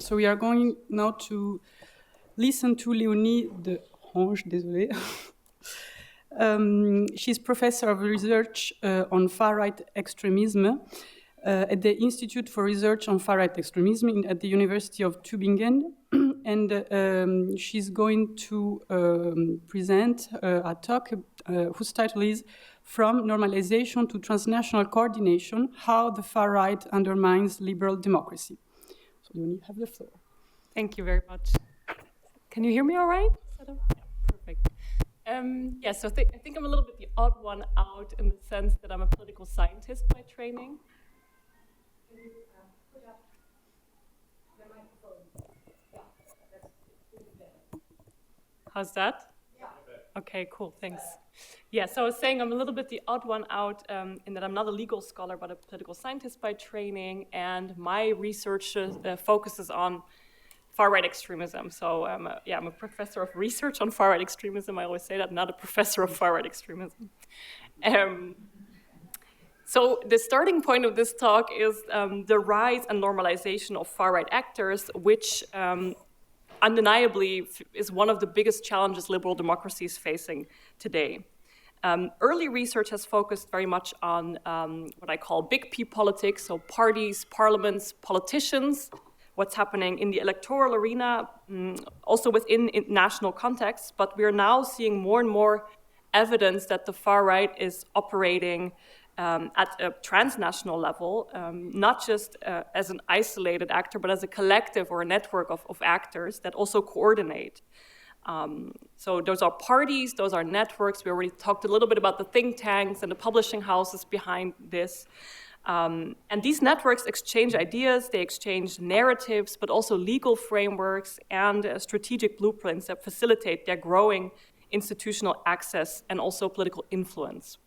So we are going now to listen to Léonie de Jonge, désolé. She's professor of research on far-right extremism at the Institute for Research on Far-Right Extremism at the University of Tübingen. And she's going to present a talk whose title is From Normalization to Transnational Coordination, How the Far-Right Undermines Liberal Democracy. So you have the floor. Thank you very much. Can you hear me all right? Perfect. Yeah, so I think I'm a little bit the odd one out in the sense that I'm a political scientist by training. Can you put up the microphone? Yeah, that's better. How's that? Yeah. Okay, cool, thanks. Yeah, so I was saying I'm a little bit the odd one out in that I'm not a legal scholar, but a political scientist by training, and my research focuses on far-right extremism. So I'm a professor of research on far-right extremism. I always say that, not a professor of far-right extremism. So the starting point of this talk is the rise and normalization of far-right actors, which undeniably is one of the biggest challenges liberal democracy is facing today. Early research has focused very much on what I call big P politics, so parties, parliaments, politicians, what's happening in the electoral arena, also within national contexts, but we are now seeing more and more evidence that the far right is operating at a transnational level, not just as an isolated actor, but as a collective or a network of actors that also coordinate. So those are parties, those are networks. We already talked a little bit about the think tanks and the publishing houses behind this. And these networks exchange ideas, they exchange narratives, but also legal frameworks and strategic blueprints that facilitate their growing institutional access and also political influence.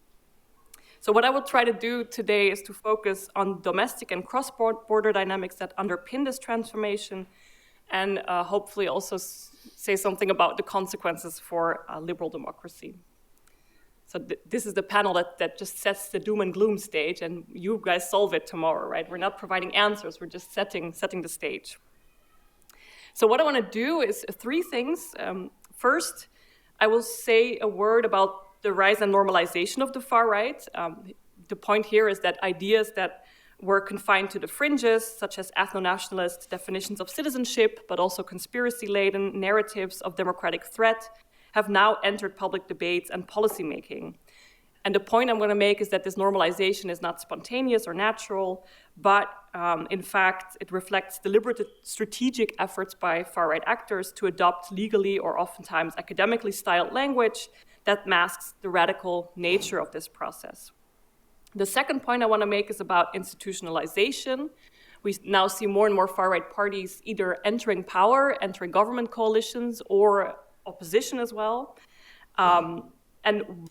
So what I will try to do today is to focus on domestic and cross-border dynamics that underpin this transformation, and hopefully also say something about the consequences for liberal democracy. So this is the panel that just sets the doom and gloom stage, and you guys solve it tomorrow, right? We're not providing answers, we're just setting the stage. So what I want to do is three things. First, I will say a word about the rise and normalization of the far right. The point here is that ideas that were confined to the fringes, such as ethno-nationalist definitions of citizenship, but also conspiracy-laden narratives of democratic threat, have now entered public debates and policymaking. And the point I'm going to make is that this normalization is not spontaneous or natural, but in fact, it reflects deliberate strategic efforts by far-right actors to adopt legally or oftentimes academically styled language that masks the radical nature of this process. The second point I want to make is about institutionalization. We now see more and more far-right parties either entering power, entering government coalitions, or opposition as well. And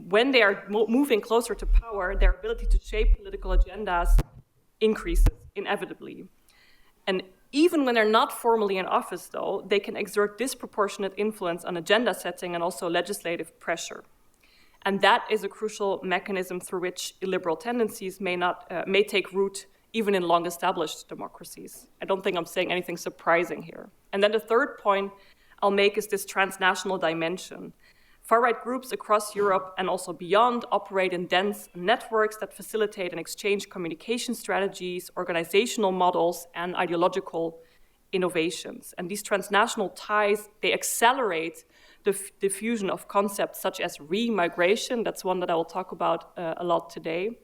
when they are moving closer to power, their ability to shape political agendas increases inevitably. And even when they're not formally in office, though, they can exert disproportionate influence on agenda setting and also legislative pressure. And that is a crucial mechanism through which illiberal tendencies may take root even in long-established democracies. I don't think I'm saying anything surprising here. And then the third point I'll make is this transnational dimension. Far-right groups across Europe and also beyond operate in dense networks that facilitate and exchange communication strategies, organizational models, and ideological innovations. And these transnational ties, they accelerate the diffusion of concepts such as re-migration. That's one that I will talk about a lot today.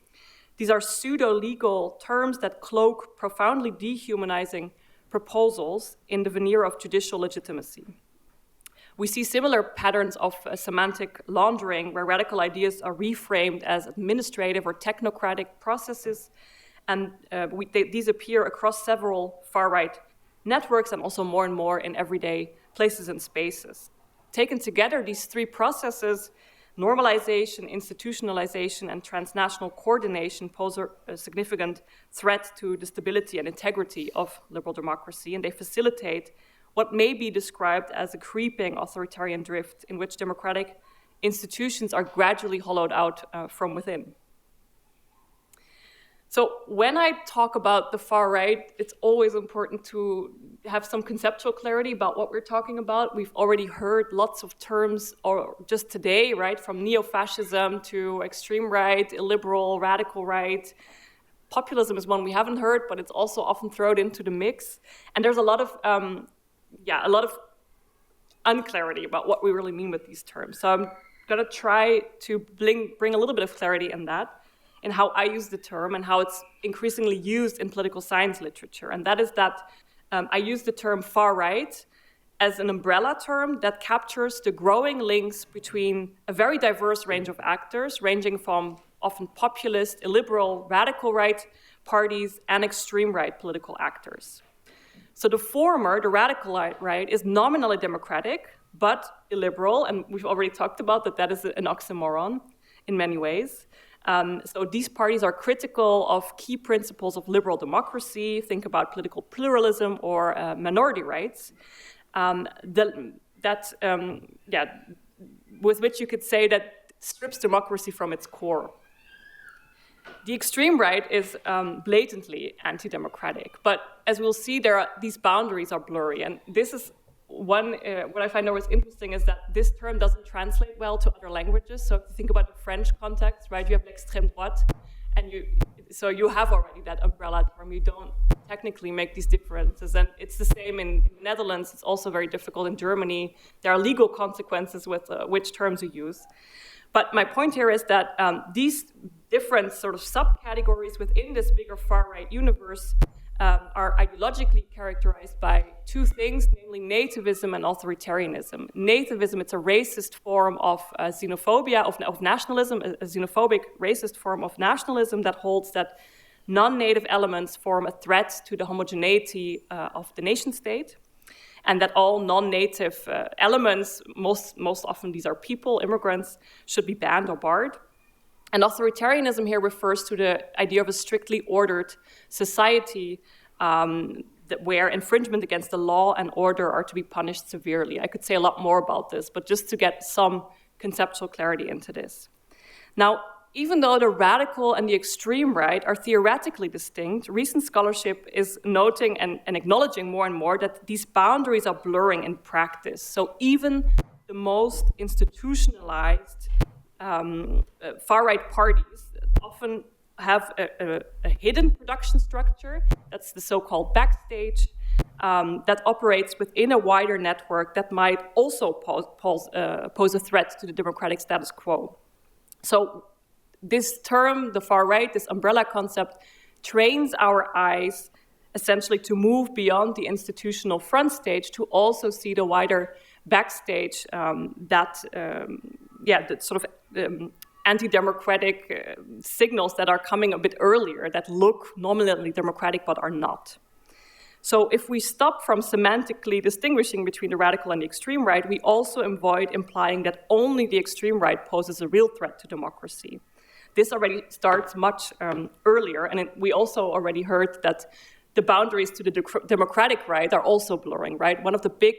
These are pseudo-legal terms that cloak profoundly dehumanizing proposals in the veneer of judicial legitimacy. We see similar patterns of semantic laundering where radical ideas are reframed as administrative or technocratic processes, and these appear across several far-right networks and also more and more in everyday places and spaces. Taken together, these three processes, normalization, institutionalization, and transnational coordination, pose a significant threat to the stability and integrity of liberal democracy, and they facilitate what may be described as a creeping authoritarian drift in which democratic institutions are gradually hollowed out from within. So when I talk about the far right, it's always important to have some conceptual clarity about what we're talking about. We've already heard lots of terms, or just today, right, from neo-fascism to extreme right, illiberal, radical right. Populism is one we haven't heard, but it's also often thrown into the mix. And there's a lot of unclarity about what we really mean with these terms. So I'm going to try to bring a little bit of clarity in that, in how I use the term and how it's increasingly used in political science literature. And that is that I use the term far right as an umbrella term that captures the growing links between a very diverse range of actors, ranging from often populist, illiberal, radical right parties and extreme right political actors. So the former, the radical right, is nominally democratic, but illiberal, and we've already talked about that is an oxymoron in many ways. So these parties are critical of key principles of liberal democracy, think about political pluralism or minority rights, with which you could say that strips democracy from its core. The extreme right is blatantly anti-democratic, but as we'll see, these boundaries are blurry, and this is what I find always interesting is that this term doesn't translate well to other languages. So if you think about the French context, right, you have l'extrême droite, and you have already that umbrella term. You don't technically make these differences, and it's the same in the Netherlands. It's also very difficult in Germany. There are legal consequences with which terms you use. But my point here is that these different sort of subcategories within this bigger far-right universe are ideologically characterized by two things, namely nativism and authoritarianism. Nativism, it's a racist form of xenophobia, of nationalism, a xenophobic racist form of nationalism that holds that non-native elements form a threat to the homogeneity of the nation state, and that all non-native elements, most often these are people, immigrants, should be banned or barred. And authoritarianism here refers to the idea of a strictly ordered society where infringement against the law and order are to be punished severely. I could say a lot more about this, but just to get some conceptual clarity into this. Now, even though the radical and the extreme right are theoretically distinct, recent scholarship is noting and acknowledging more and more that these boundaries are blurring in practice. So even the most institutionalized far-right parties often have a hidden production structure, that's the so-called backstage, that operates within a wider network that might also pose a threat to the democratic status quo. So this term, the far right, this umbrella concept, trains our eyes essentially to move beyond the institutional front stage to also see the wider backstage that sort of anti-democratic signals that are coming a bit earlier, that look nominally democratic but are not. So if we stop from semantically distinguishing between the radical and the extreme right, we also avoid implying that only the extreme right poses a real threat to democracy. This already starts much earlier, and we also already heard that the boundaries to the democratic right are also blurring, right? One of the big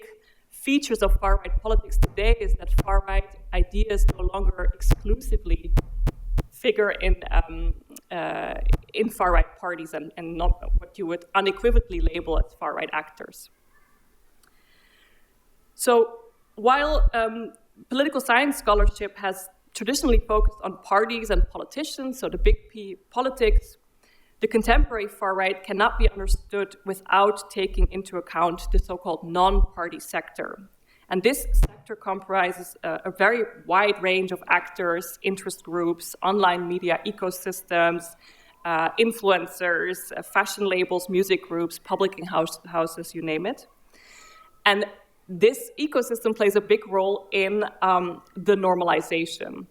features of far-right politics today is that far-right ideas no longer exclusively figure in far-right parties and not what you would unequivocally label as far-right actors. So while political science scholarship has traditionally focused on parties and politicians, so the big P politics, the contemporary far-right cannot be understood without taking into account the so-called non-party sector. And this sector comprises a very wide range of actors, interest groups, online media ecosystems, influencers, fashion labels, music groups, publishing houses, you name it. And this ecosystem plays a big role in the normalization.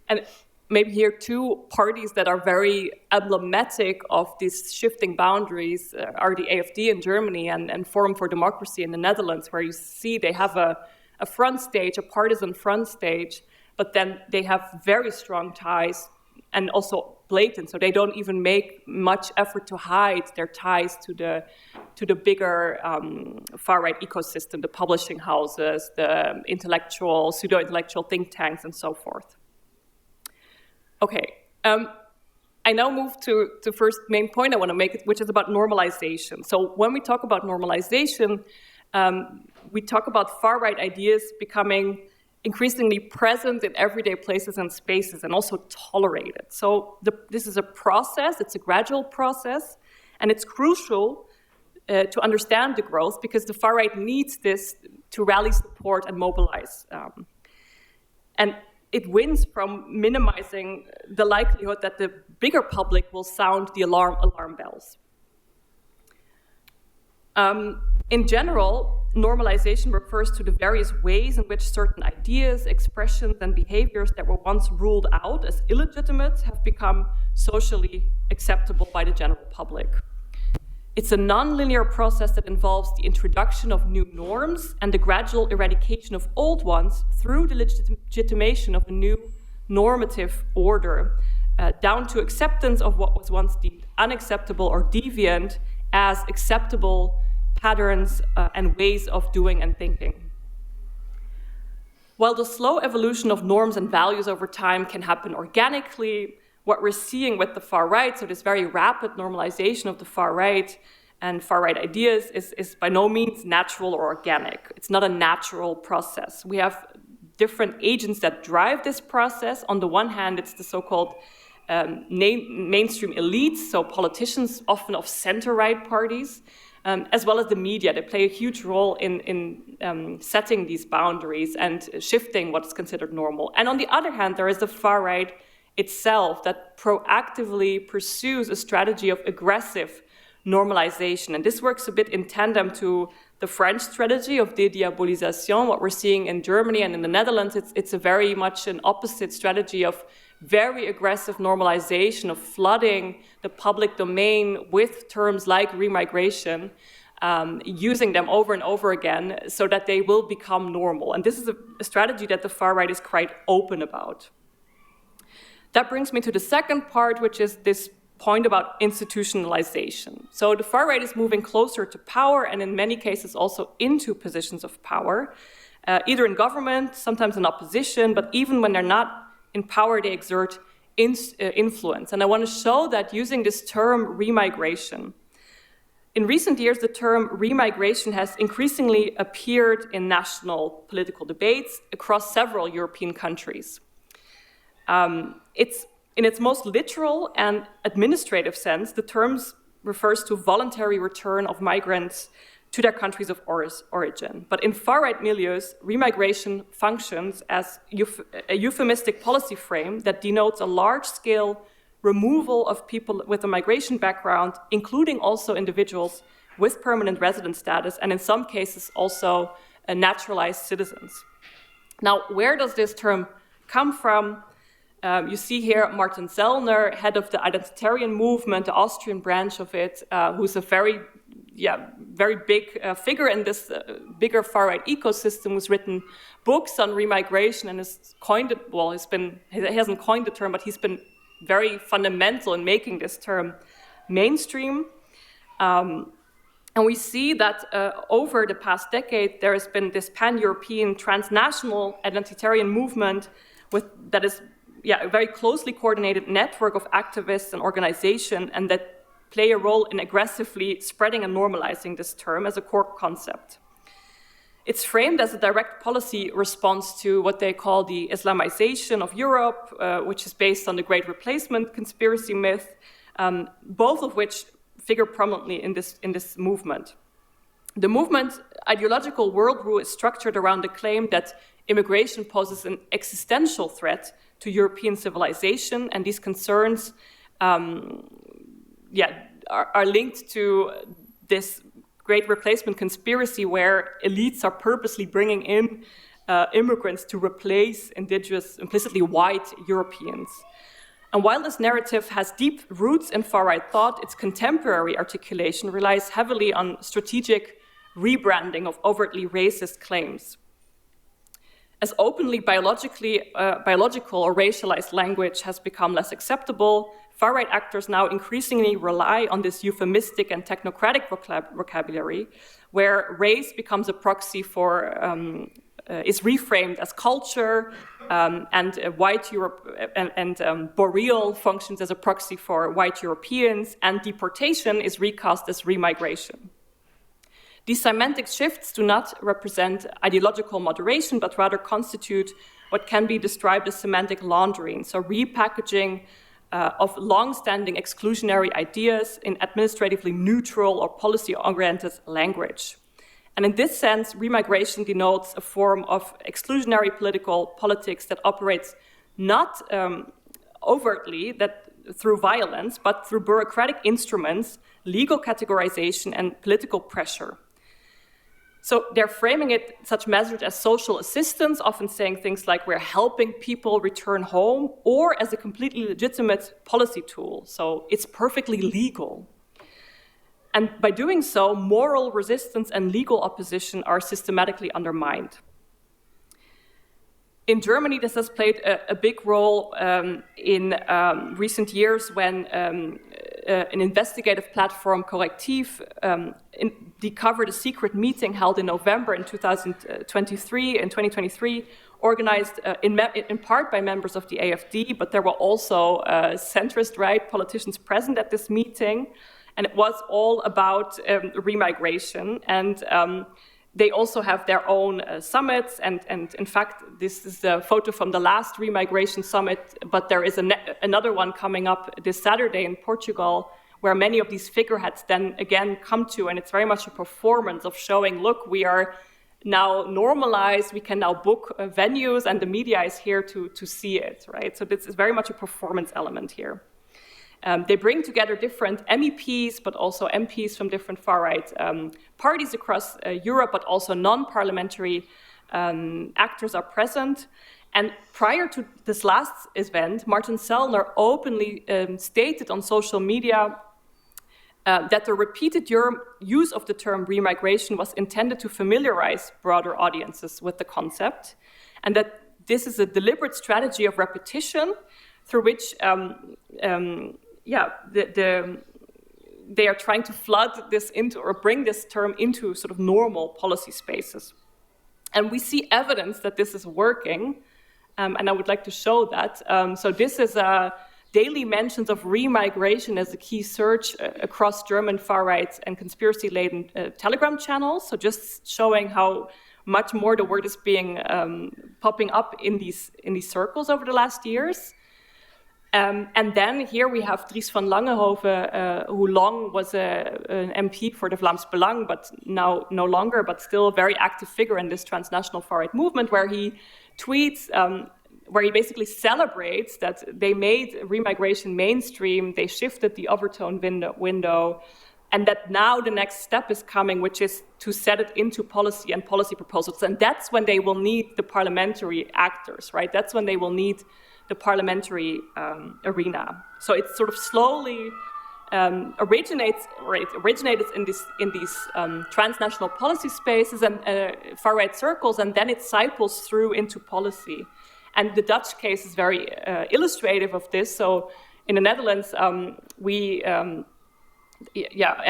And maybe here two parties that are very emblematic of these shifting boundaries are the AfD in Germany and Forum for Democracy in the Netherlands, where you see they have a front stage, a partisan front stage, but then they have very strong ties and also blatant, so they don't even make much effort to hide their ties to the bigger far-right ecosystem, the publishing houses, the intellectual, pseudo-intellectual think tanks, and so forth. Okay, I now move to the first main point I want to make, which is about normalization. So when we talk about normalization, we talk about far-right ideas becoming increasingly present in everyday places and spaces and also tolerated. So this is a process, it's a gradual process, and it's crucial to understand the growth because the far-right needs this to rally support and mobilize. And it wins from minimizing the likelihood that the bigger public will sound the alarm bells. In general, normalization refers to the various ways in which certain ideas, expressions, and behaviors that were once ruled out as illegitimate have become socially acceptable by the general public. It's a non-linear process that involves the introduction of new norms and the gradual eradication of old ones through the legitimation of a new normative order, down to acceptance of what was once deemed unacceptable or deviant as acceptable patterns and ways of doing and thinking. While the slow evolution of norms and values over time can happen organically, what we're seeing with the far right, so this very rapid normalization of the far right and far right ideas is by no means natural or organic. It's not a natural process. We have different agents that drive this process. On the one hand, it's the so-called mainstream elites, so politicians often of center-right parties, as well as the media. They play a huge role in setting these boundaries and shifting what's considered normal. And on the other hand, there is the far right itself that proactively pursues a strategy of aggressive normalization. And this works a bit in tandem to the French strategy of dédiabolisation, what we're seeing in Germany and in the Netherlands. It's a very much an opposite strategy of very aggressive normalization, of flooding the public domain with terms like remigration, using them over and over again so that they will become normal. And this is a strategy that the far right is quite open about. That brings me to the second part, which is this point about institutionalization. So the far right is moving closer to power and in many cases also into positions of power, either in government, sometimes in opposition, but even when they're not in power, they exert influence. And I want to show that using this term remigration. In recent years, the term remigration has increasingly appeared in national political debates across several European countries. It's in its most literal and administrative sense, the term refers to voluntary return of migrants to their countries of origin. But in far-right milieus, remigration functions as a euphemistic policy frame that denotes a large-scale removal of people with a migration background, including also individuals with permanent resident status, and in some cases also naturalized citizens. Now, where does this term come from? You see here Martin Sellner, head of the identitarian movement, the Austrian branch of it, who's a very big figure in this bigger far-right ecosystem, who's written books on remigration and has coined it, well, he hasn't coined the term, but he's been very fundamental in making this term mainstream. And we see that over the past decade, there has been this pan-European transnational identitarian movement that is a very closely coordinated network of activists and organizations, and that play a role in aggressively spreading and normalizing this term as a core concept. It's framed as a direct policy response to what they call the Islamization of Europe, which is based on the Great Replacement conspiracy myth, both of which figure prominently in this movement. The movement's ideological worldview is structured around the claim that immigration poses an existential threat to European civilization, and these concerns are linked to this Great Replacement conspiracy where elites are purposely bringing in immigrants to replace indigenous, implicitly white Europeans. And while this narrative has deep roots in far-right thought, its contemporary articulation relies heavily on strategic rebranding of overtly racist claims. As openly biological or racialized language has become less acceptable, far-right actors now increasingly rely on this euphemistic and technocratic vocabulary, where race becomes a proxy for is reframed as culture, and white Europe and boreal functions as a proxy for white Europeans, and deportation is recast as remigration. These semantic shifts do not represent ideological moderation, but rather constitute what can be described as semantic laundering, so repackaging of long-standing exclusionary ideas in administratively neutral or policy-oriented language. And in this sense, remigration denotes a form of exclusionary politics that operates not overtly through violence, but through bureaucratic instruments, legal categorization, and political pressure. So they're framing it, such measures as social assistance, often saying things like we're helping people return home, or as a completely legitimate policy tool. So it's perfectly legal. And by doing so, moral resistance and legal opposition are systematically undermined. In Germany, this has played a big role in recent years when an investigative platform, Colloque, discovered a secret meeting held in November in 2023, organized in part by members of the AfD, but there were also centrist right politicians present at this meeting. And it was all about remigration. And they also have their own summits. And in fact, this is a photo from the last remigration summit, but there is another one coming up this Saturday in Portugal, where many of these figureheads then again come to. And it's very much a performance of showing, look, we are now normalized, we can now book venues, and the media is here to see it, right? So this is very much a performance element here. They bring together different MEPs, but also MPs from different far-right parties across Europe, but also non-parliamentary actors are present. And prior to this last event, Martin Sellner openly stated on social media that the repeated use of the term remigration was intended to familiarize broader audiences with the concept, and that this is a deliberate strategy of repetition through which they are trying to flood this into, or bring this term into sort of normal policy spaces. And we see evidence that this is working, and I would like to show that. So this is daily mentions of remigration as a key search across German far-right and conspiracy-laden Telegram channels, so just showing how much more the word is being popping up in these circles over the last years. And then here we have Dries van Langenhoven, who long was an MP for the Vlaams Belang, but now no longer, but still a very active figure in this transnational far-right movement, where he tweets, where he basically celebrates that they made remigration mainstream, they shifted the overtone window, and that now the next step is coming, which is to set it into policy and policy proposals. And that's when they will need the parliamentary actors, right? That's when they will need the parliamentary arena. So it sort of slowly originated in these transnational policy spaces and far-right circles, and then it cycles through into policy. And the Dutch case is very illustrative of this. So in the Netherlands, I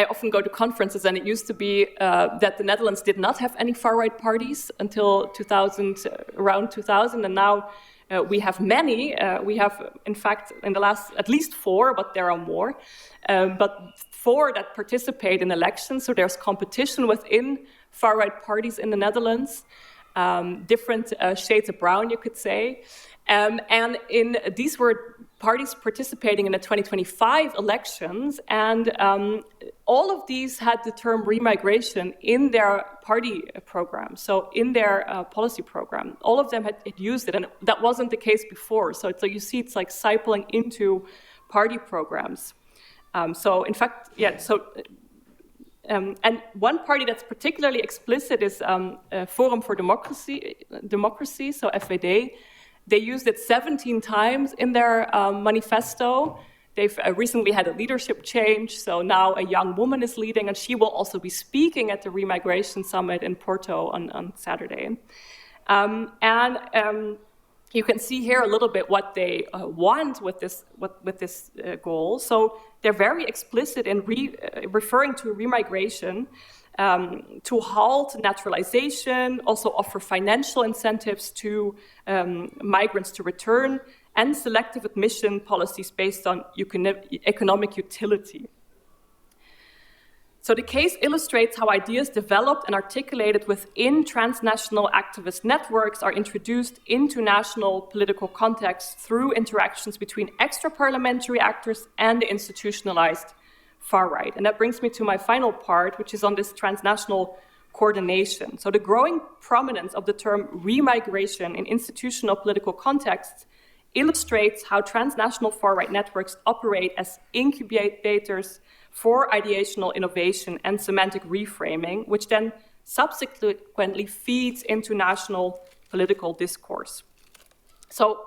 often go to conferences, and it used to be that the Netherlands did not have any far-right parties until around 2000, and now we have many. We have, in fact, in the last, at least 4, but there are more, but 4 that participate in elections. So there's competition within far-right parties in the Netherlands, different shades of brown, you could say. And these were parties participating in the 2025 elections, and all of these had the term remigration in their party program, so in their policy program. All of them had used it, and that wasn't the case before. So you see it's like cycling into party programs. So in fact, and one party that's particularly explicit is Forum for Democracy, so FVD. They used it 17 times in their manifesto. They've recently had a leadership change, so now a young woman is leading, and she will also be speaking at the Remigration Summit in Porto on Saturday. You can see here a little bit what they want with this goal. So they're very explicit in referring to remigration to halt naturalization, also offer financial incentives to migrants to return, and selective admission policies based on economic utility. So the case illustrates how ideas developed and articulated within transnational activist networks are introduced into national political contexts through interactions between extra-parliamentary actors and the institutionalized far right. And that brings me to my final part, which is on this transnational coordination. So the growing prominence of the term remigration in institutional political contexts illustrates how transnational far-right networks operate as incubators for ideational innovation and semantic reframing, which then subsequently feeds into national political discourse. So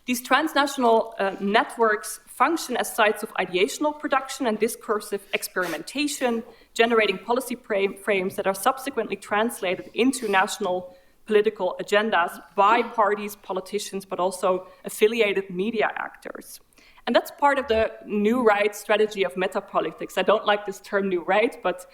these transnational networks function as sites of ideational production and discursive experimentation, generating policy frames that are subsequently translated into national political agendas by parties, politicians, but also affiliated media actors. And that's part of the new right strategy of metapolitics. I don't like this term new right, but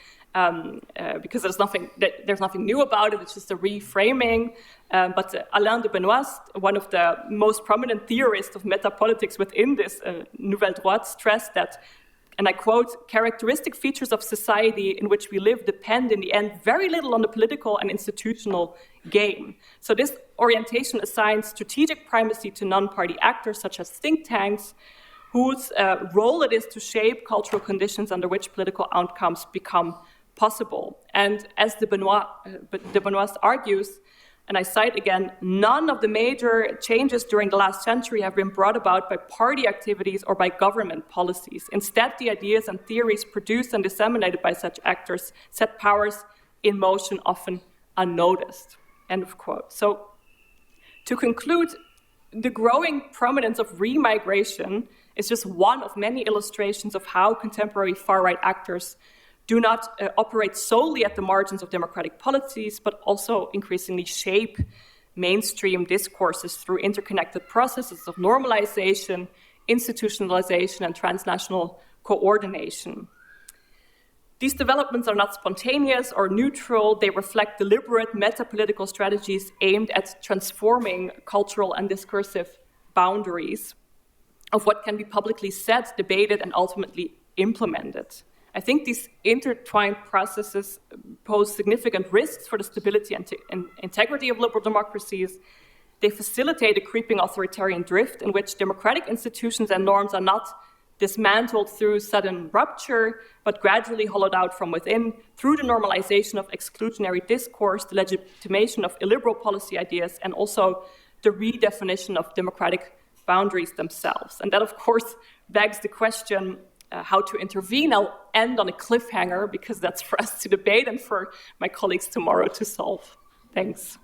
because there's nothing new about it, it's just a reframing. But Alain de Benoist, one of the most prominent theorists of metapolitics within this Nouvelle Droite, stressed that, and I quote, "characteristic features of society in which we live depend in the end very little on the political and institutional game." So this orientation assigns strategic primacy to non-party actors such as think tanks, whose role it is to shape cultural conditions under which political outcomes become possible. And as de Benoist argues, and I cite again, none of the major changes during the last century have been brought about by party activities or by government policies. Instead, the ideas and theories produced and disseminated by such actors set powers in motion, often unnoticed. End of quote. So, to conclude, the growing prominence of remigration is just one of many illustrations of how contemporary far-right actors do not operate solely at the margins of democratic policies, but also increasingly shape mainstream discourses through interconnected processes of normalization, institutionalization, and transnational coordination. These developments are not spontaneous or neutral. They reflect deliberate meta-political strategies aimed at transforming cultural and discursive boundaries of what can be publicly said, debated, and ultimately implemented. I think these intertwined processes pose significant risks for the stability and integrity of liberal democracies. They facilitate a creeping authoritarian drift in which democratic institutions and norms are not dismantled through sudden rupture, but gradually hollowed out from within through the normalization of exclusionary discourse, the legitimation of illiberal policy ideas, and also the redefinition of democratic boundaries themselves. And that, of course, begs the question how to intervene. I'll end on a cliffhanger because that's for us to debate and for my colleagues tomorrow to solve. Thanks.